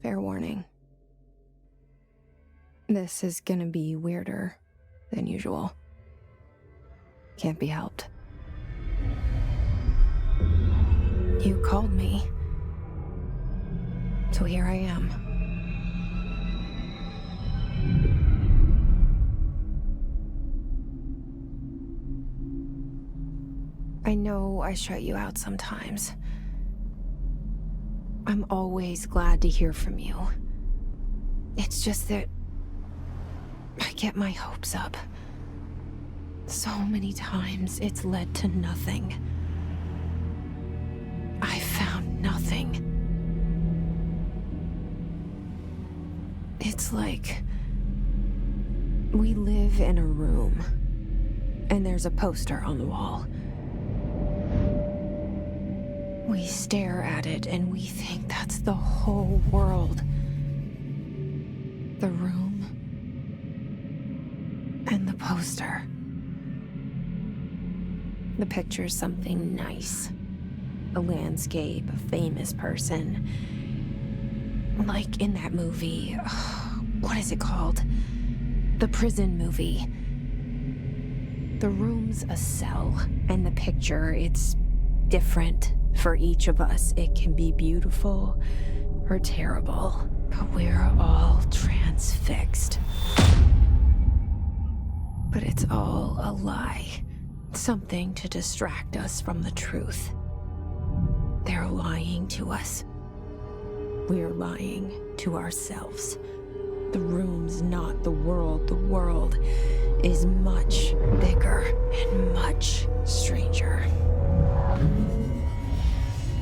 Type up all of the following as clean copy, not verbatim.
Fair warning. This is gonna be weirder than usual. Can't be helped. You called me. So here I am. I know I shut you out sometimes. I'm always glad to hear from you. It's just that I get my hopes up. So many times it's led to nothing. I found nothing. It's like we live in a room, and there's a poster on the wall. We stare at it and we think that's the whole world. The room and the poster. The picture's something nice. A landscape, a famous person. Like in that movie, what is it called? The prison movie. The room's a cell, and the picture, it's different for each of us. It can be beautiful or terrible, but we're all transfixed. But it's all a lie. Something to distract us from the truth. They're lying to us. We're lying to ourselves. The room's not the world. The world is much bigger and much stranger.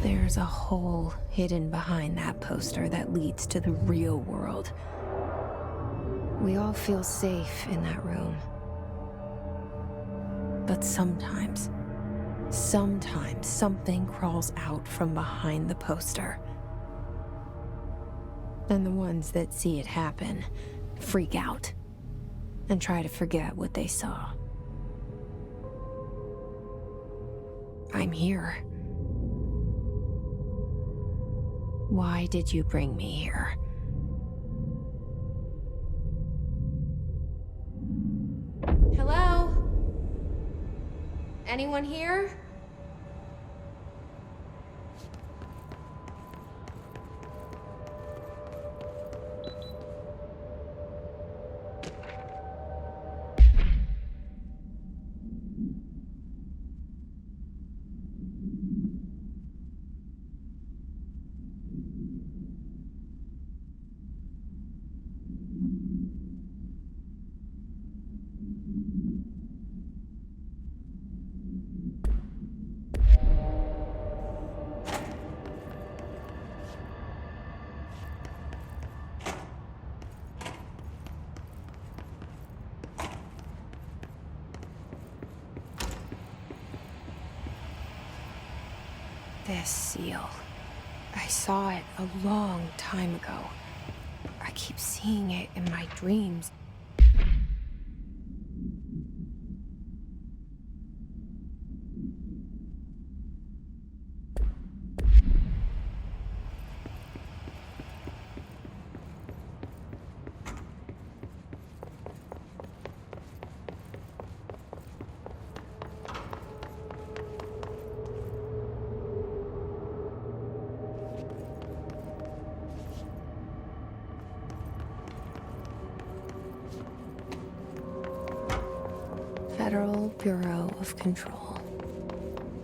There's a hole hidden behind that poster that leads to the real world. We all feel safe in that room. But sometimes something crawls out from behind the poster. And the ones that see it happen freak out and try to forget what they saw. I'm here. Why did you bring me here? Hello? Anyone here? This seal. I saw it a long time ago. I keep seeing it in my dreams. Federal Bureau of Control.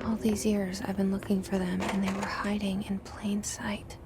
All these years I've been looking for them, and they were hiding in plain sight.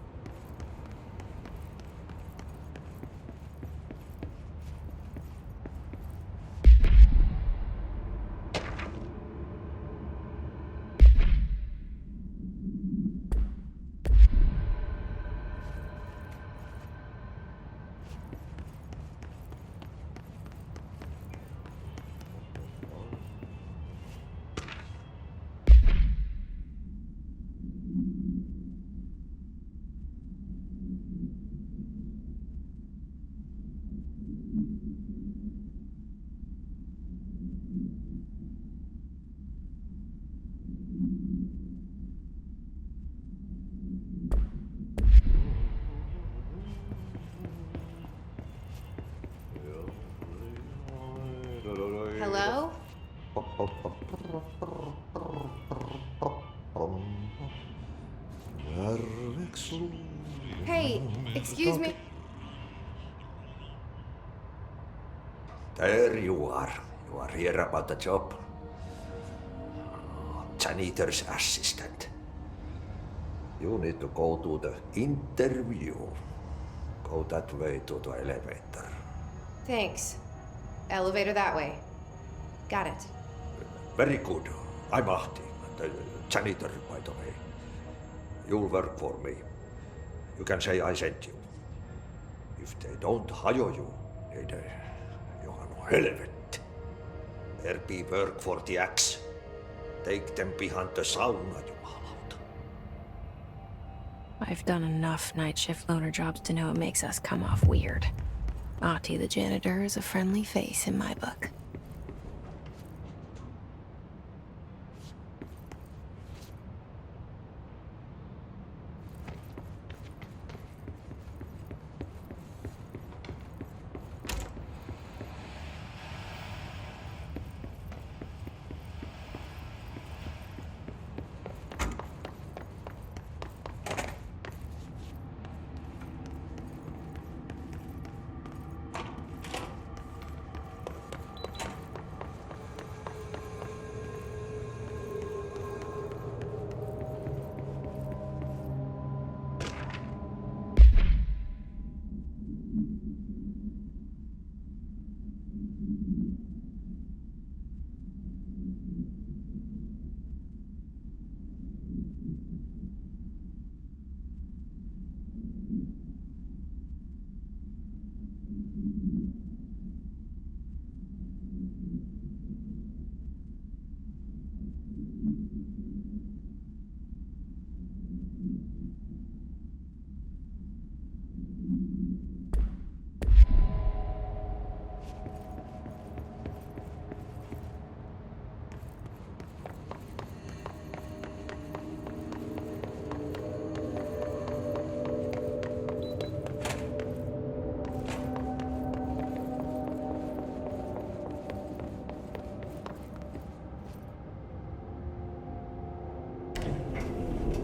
Hello? Hey, excuse me? There you are. You are here about the job. Janitor's assistant. You need to go to the interview. Go that way to the elevator. Thanks. Elevator that way. Got it. Very good. I'm Ahti, the janitor, by the way. You'll work for me. You can say I sent you. If they don't hire you, niin johan on helvetti. There be work for the axe. Take them behind the sauna, jumalauta. I've done enough night shift loner jobs to know it makes us come off weird. Ahti the janitor is a friendly face in my book.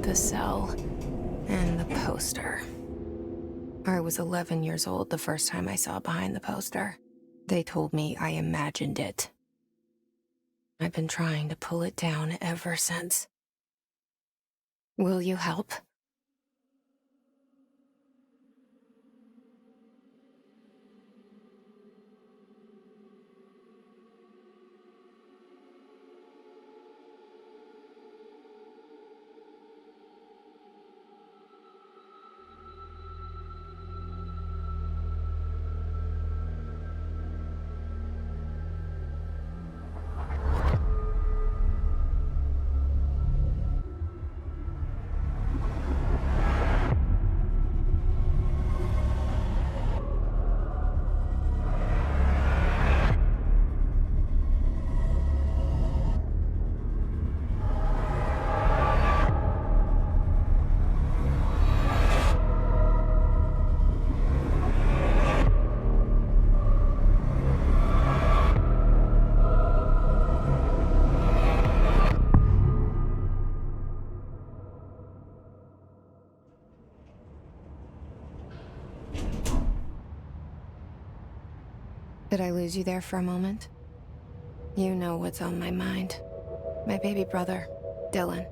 The cell and the poster. I was 11 years old the first time I saw behind the poster. They told me I imagined it. I've been trying to pull it down ever since. Will you help? Did I lose you there for a moment? You know what's on my mind. My baby brother, Dylan.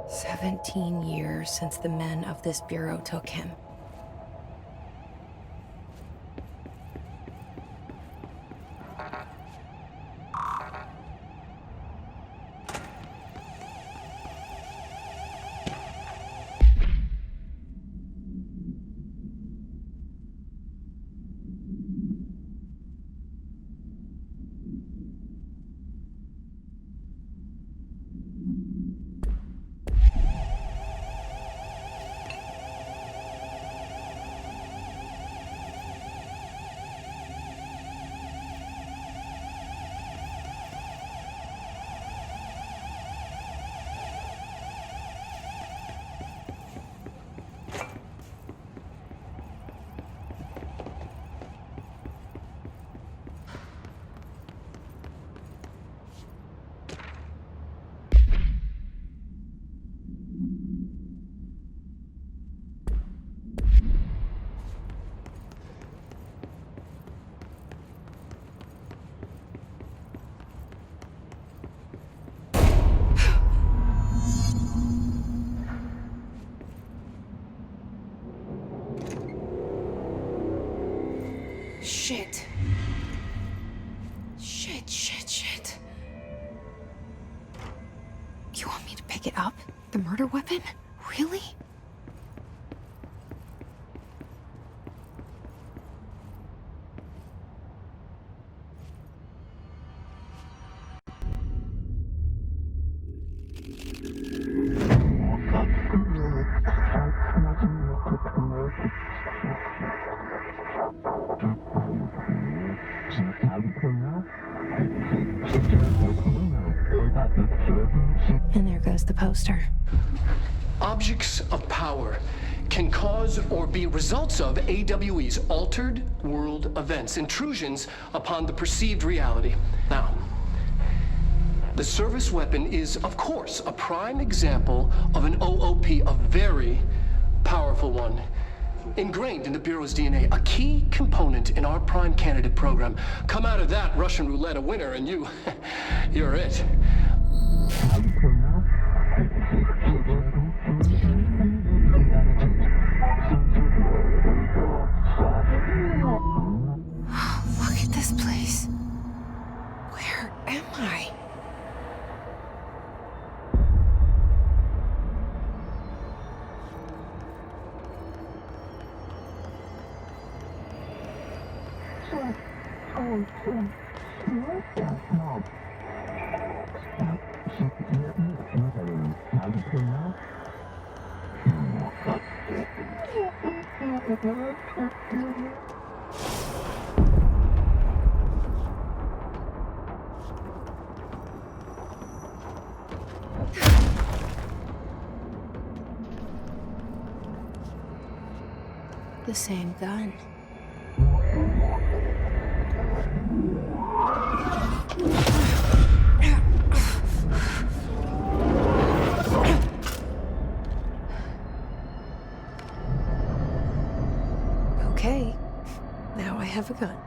17 years since the men of this bureau took him. Shit. Shit. You want me to pick it up? The murder weapon? Really? And there goes the poster. Objects of power can cause or be results of AWE's altered world events, intrusions upon the perceived reality. Now, the service weapon is, of course, a prime example of an OOP, a very powerful one, ingrained in the Bureau's DNA, a key component in our prime candidate program. Come out of that Russian roulette a winner, and you're it. Look at this place. Where am I? The same gun. Okay, now I have a gun.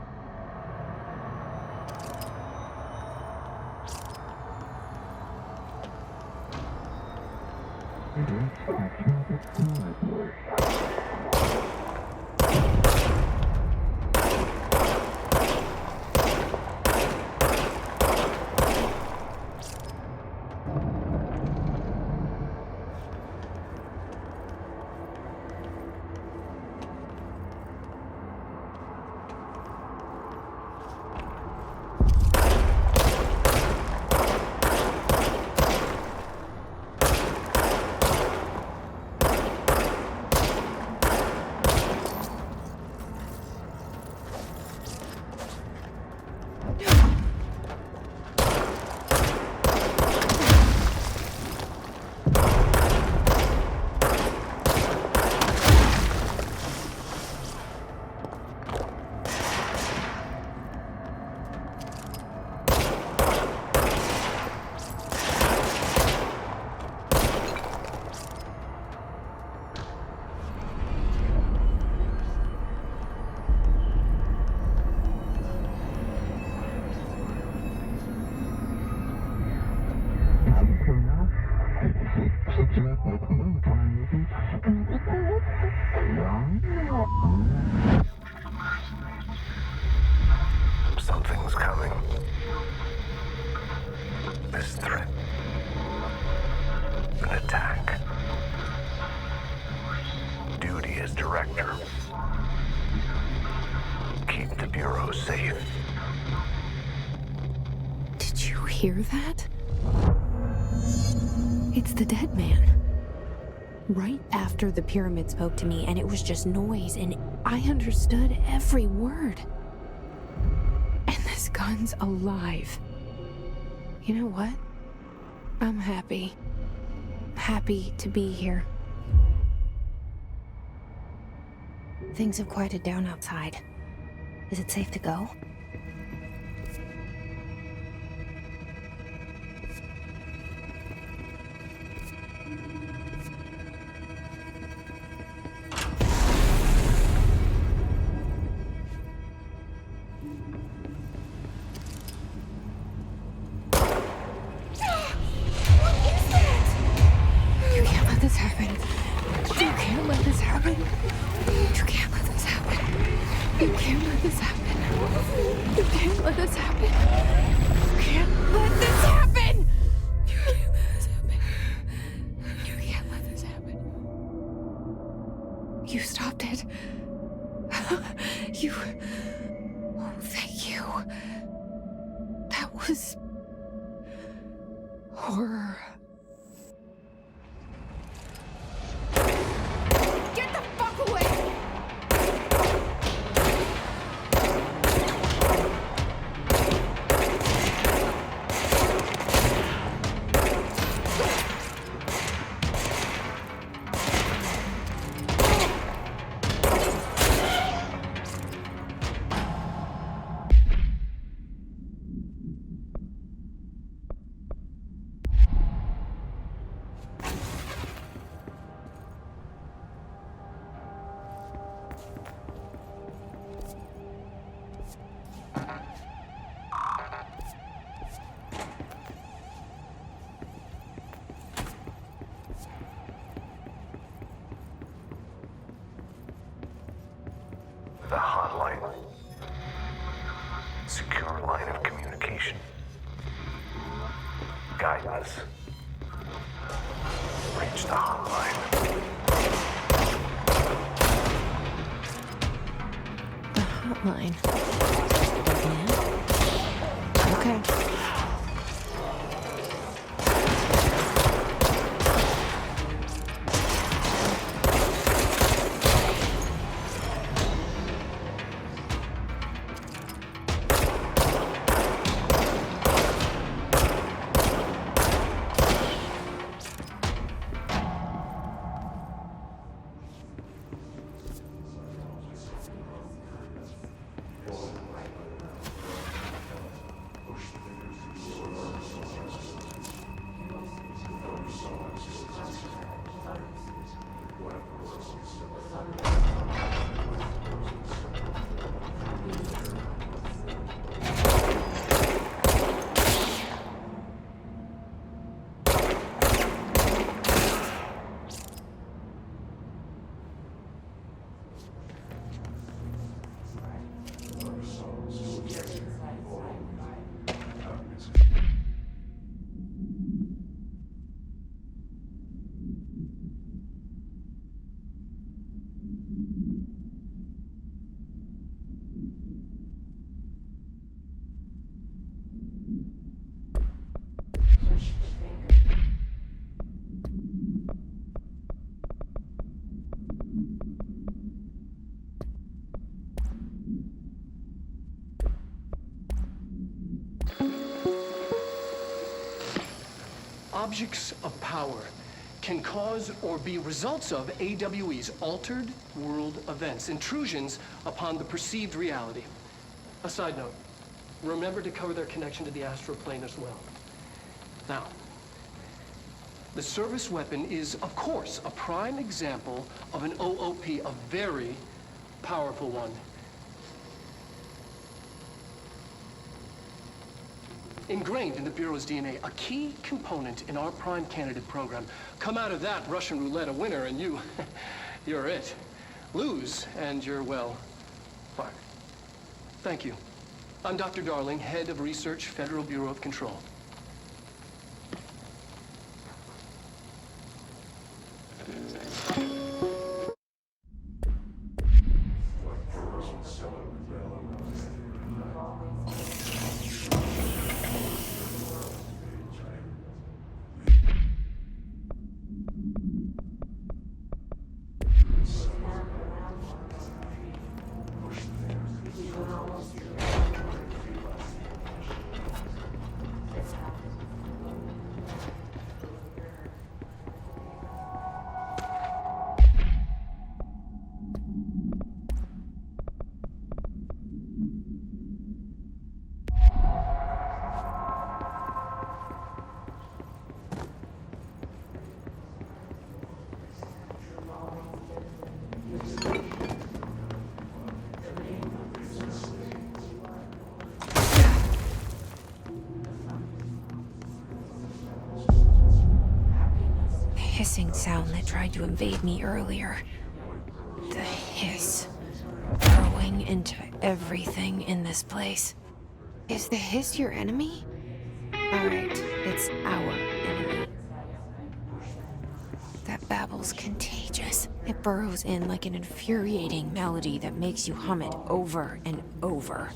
Something's coming. This threat. An attack. Duty as director. Keep the Bureau safe. Did you hear that? It's the dead man. Right after the pyramid spoke to me, and it was just noise, and I understood every word. And this gun's alive. You know what? I'm happy. Happy to be here. Things have quieted down outside. Is it safe to go? This happen. You can't let this happen. You can't let this happen. You can't let this happen. this happen. You can't let this happen. You can't let this happen. You can't let this happen. You stopped it. You... Oh, thank you. That was... horror. Get the fuck away! The hotline. Secure line of communication. Guidance. Reach the hotline. The hotline. Yeah. Okay. Objects of power can cause or be results of AWE's altered world events, intrusions upon the perceived reality. A side note, remember to cover their connection to the astral plane as well. Now, the service weapon is, of course, a prime example of an OOP, a very powerful one. Ingrained in the Bureau's DNA, a key component in our prime candidate program. Come out of that Russian roulette a winner and you're it. Lose and you're, well, fired. Thank you. I'm Dr. Darling, head of research, Federal Bureau of Control. Hissing sound that tried to invade me earlier. The hiss, burrowing into everything in this place. Is the Hiss your enemy? Alright, it's our enemy. That babble's contagious. It burrows in like an infuriating melody that makes you hum it over and over.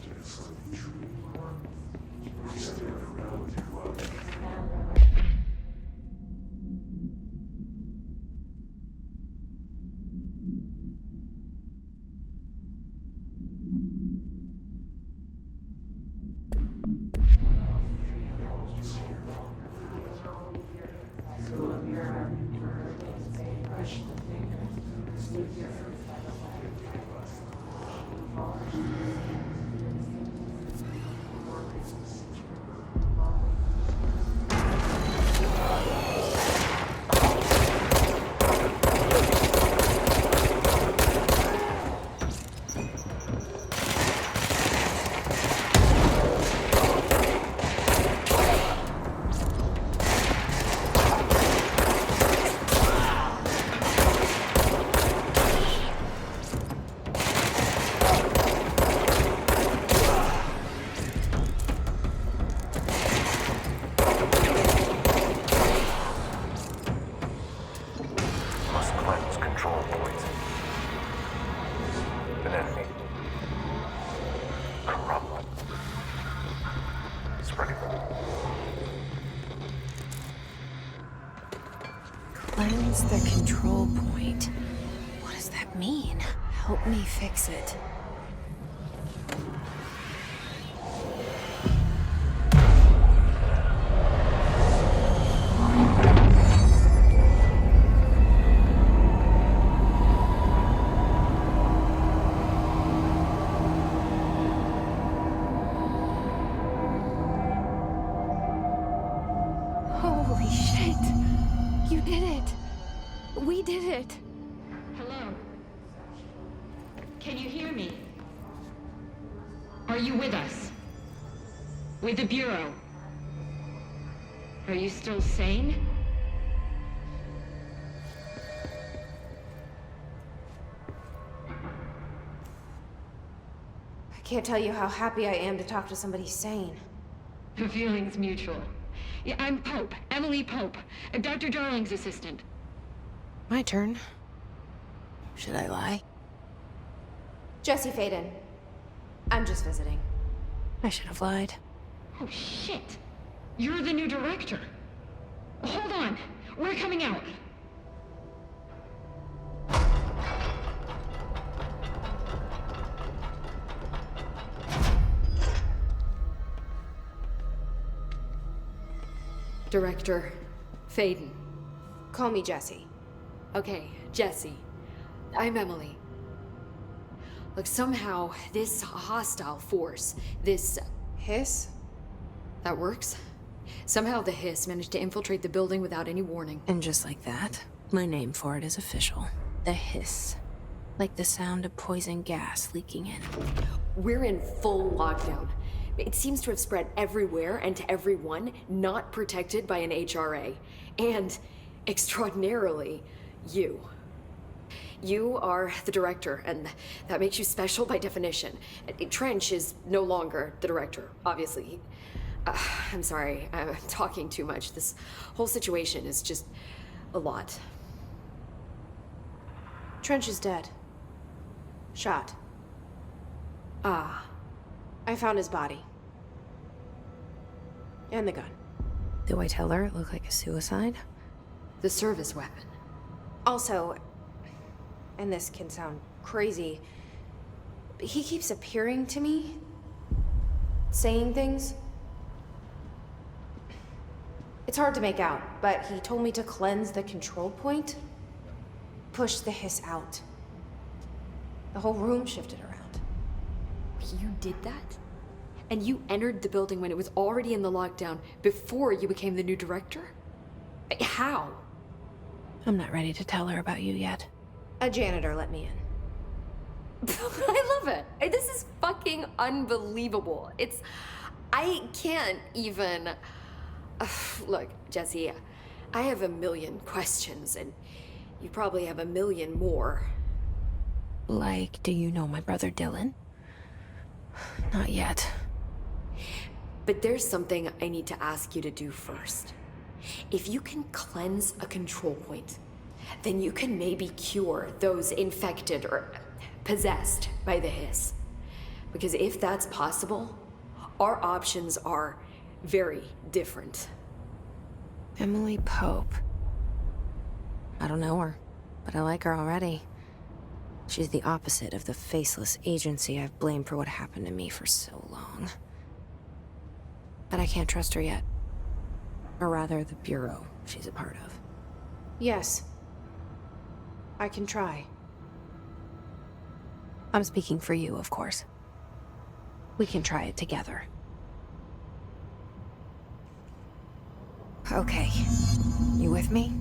Must cleanse control points. An enemy. Corrupt. Spreading. Cleanse the control point. What does that mean? Help me fix it. Holy shit! You did it! We did it! Hello? Can you hear me? Are you with us? With the Bureau? Are you still sane? I can't tell you how happy I am to talk to somebody sane. The feeling's mutual. Yeah, I'm Pope, Emily Pope, Dr. Darling's assistant. My turn. Should I lie? Jesse Faden. I'm just visiting. I should have lied. Oh, shit. You're the new director. Hold on. We're coming out. Director Faden. Call me Jesse. Okay, Jesse. I'm Emily. Look, somehow this hostile force, this... Hiss? that works? Somehow the Hiss managed to infiltrate the building without any warning. And just like that, my name for it is official. The Hiss. Like the sound of poison gas leaking in. We're in full lockdown. It seems to have spread everywhere and to everyone not protected by an HRA. And, extraordinarily, you. You are the director, and that makes you special by definition. Trench is no longer the director, obviously. I'm sorry, I'm talking too much. This whole situation is just a lot. Trench is dead. Shot. Ah. I found his body. And the gun. Do I tell her it looked like a suicide? The service weapon. Also, and this can sound crazy, but he keeps appearing to me, saying things. It's hard to make out, but he told me to cleanse the control point, push the Hiss out. The whole room shifted around. You did that? And you entered the building when it was already in the lockdown before you became the new director? How? I'm not ready to tell her about you yet. A janitor let me in. I love it. This is fucking unbelievable. I can't even... Look, Jesse, I have a million questions, and you probably have a million more. Like, do you know my brother Dylan? Not yet. But there's something I need to ask you to do first. If you can cleanse a control point, then you can maybe cure those infected or possessed by the hiss. Because if that's possible, our options are very different. Emily Pope. I don't know her, but I like her already. She's the opposite of the faceless agency I've blamed for what happened to me for so long. But I can't trust her yet. Or rather, the Bureau she's a part of. Yes. I can try. I'm speaking for you, of course. We can try it together. Okay. You with me?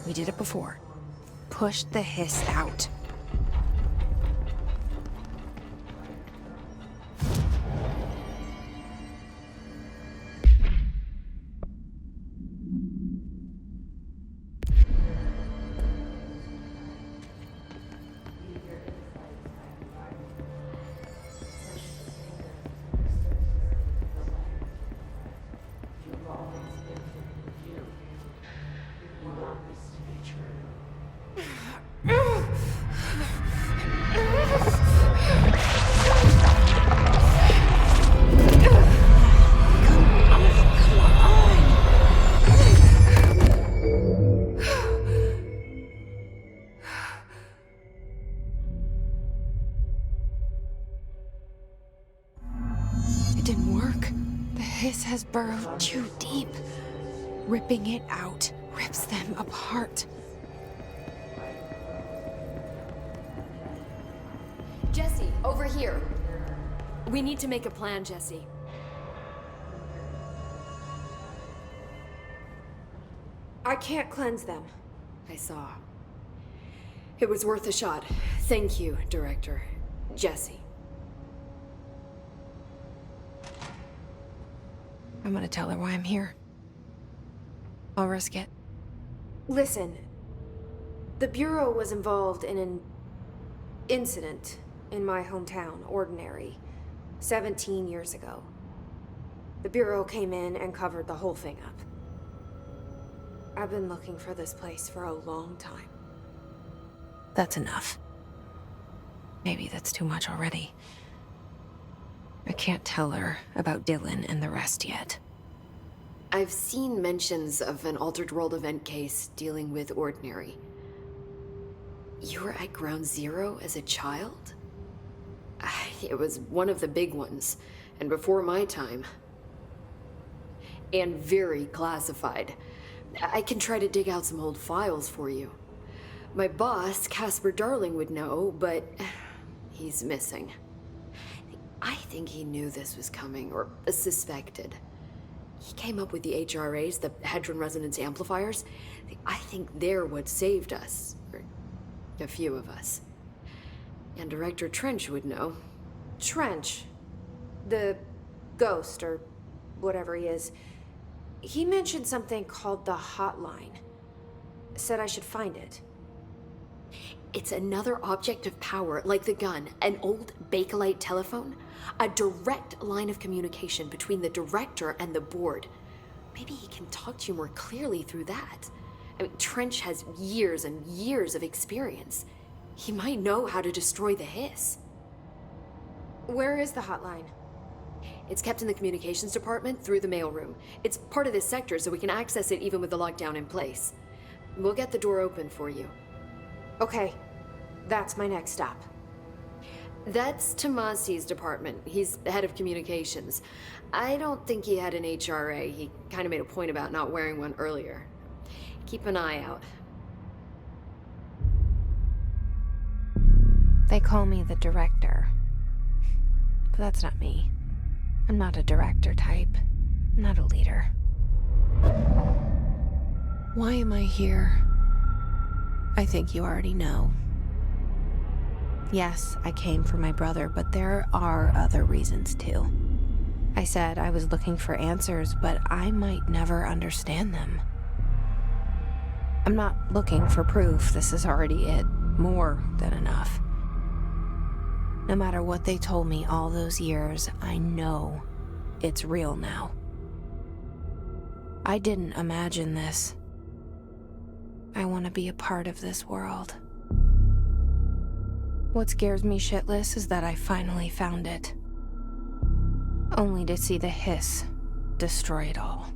We did it before. Push the hiss out. It didn't work. The hiss has burrowed too deep. Ripping it out rips them apart. Jesse, over here. We need to make a plan, Jesse. I can't cleanse them. I saw. It was worth a shot. Thank you, Director. Jesse. I'm gonna tell her why I'm here. I'll risk it. Listen, the Bureau was involved in an incident in my hometown, Ordinary, 17 years ago. The Bureau came in and covered the whole thing up. I've been looking for this place for a long time. That's enough. Maybe that's too much already. I can't tell her about Dylan and the rest yet. I've seen mentions of an Altered World event case dealing with Ordinary. You were at Ground Zero as a child? It was one of the big ones, and before my time. And very classified. I can try to dig out some old files for you. My boss, Casper Darling, would know, but he's missing. I think he knew this was coming, or suspected. He came up with the HRAs, the Hadron Resonance Amplifiers. I think they're what saved us, or a few of us. And Director Trench would know. Trench, the ghost, or whatever he is, he mentioned something called the Hotline. Said I should find it. It's another object of power, like the gun, an old Bakelite telephone, a direct line of communication between the director and the board. Maybe he can talk to you more clearly through that. I mean, Trench has years and years of experience. He might know how to destroy the hiss. Where is the hotline? It's kept in the communications department through the mailroom. It's part of this sector, so we can access it even with the lockdown in place. We'll get the door open for you. Okay, that's my next stop. That's Tomasi's department. He's the head of communications. I don't think he had an HRA. He kind of made a point about not wearing one earlier. Keep an eye out. They call me the director. But that's not me. I'm not a director type. I'm not a leader. Why am I here? I think you already know. Yes, I came for my brother, but there are other reasons too. I said I was looking for answers, but I might never understand them. I'm not looking for proof. This is already it. More than enough. No matter what they told me all those years, I know it's real now. I didn't imagine this. I want to be a part of this world. What scares me shitless is that I finally found it. Only to see the hiss destroy it all.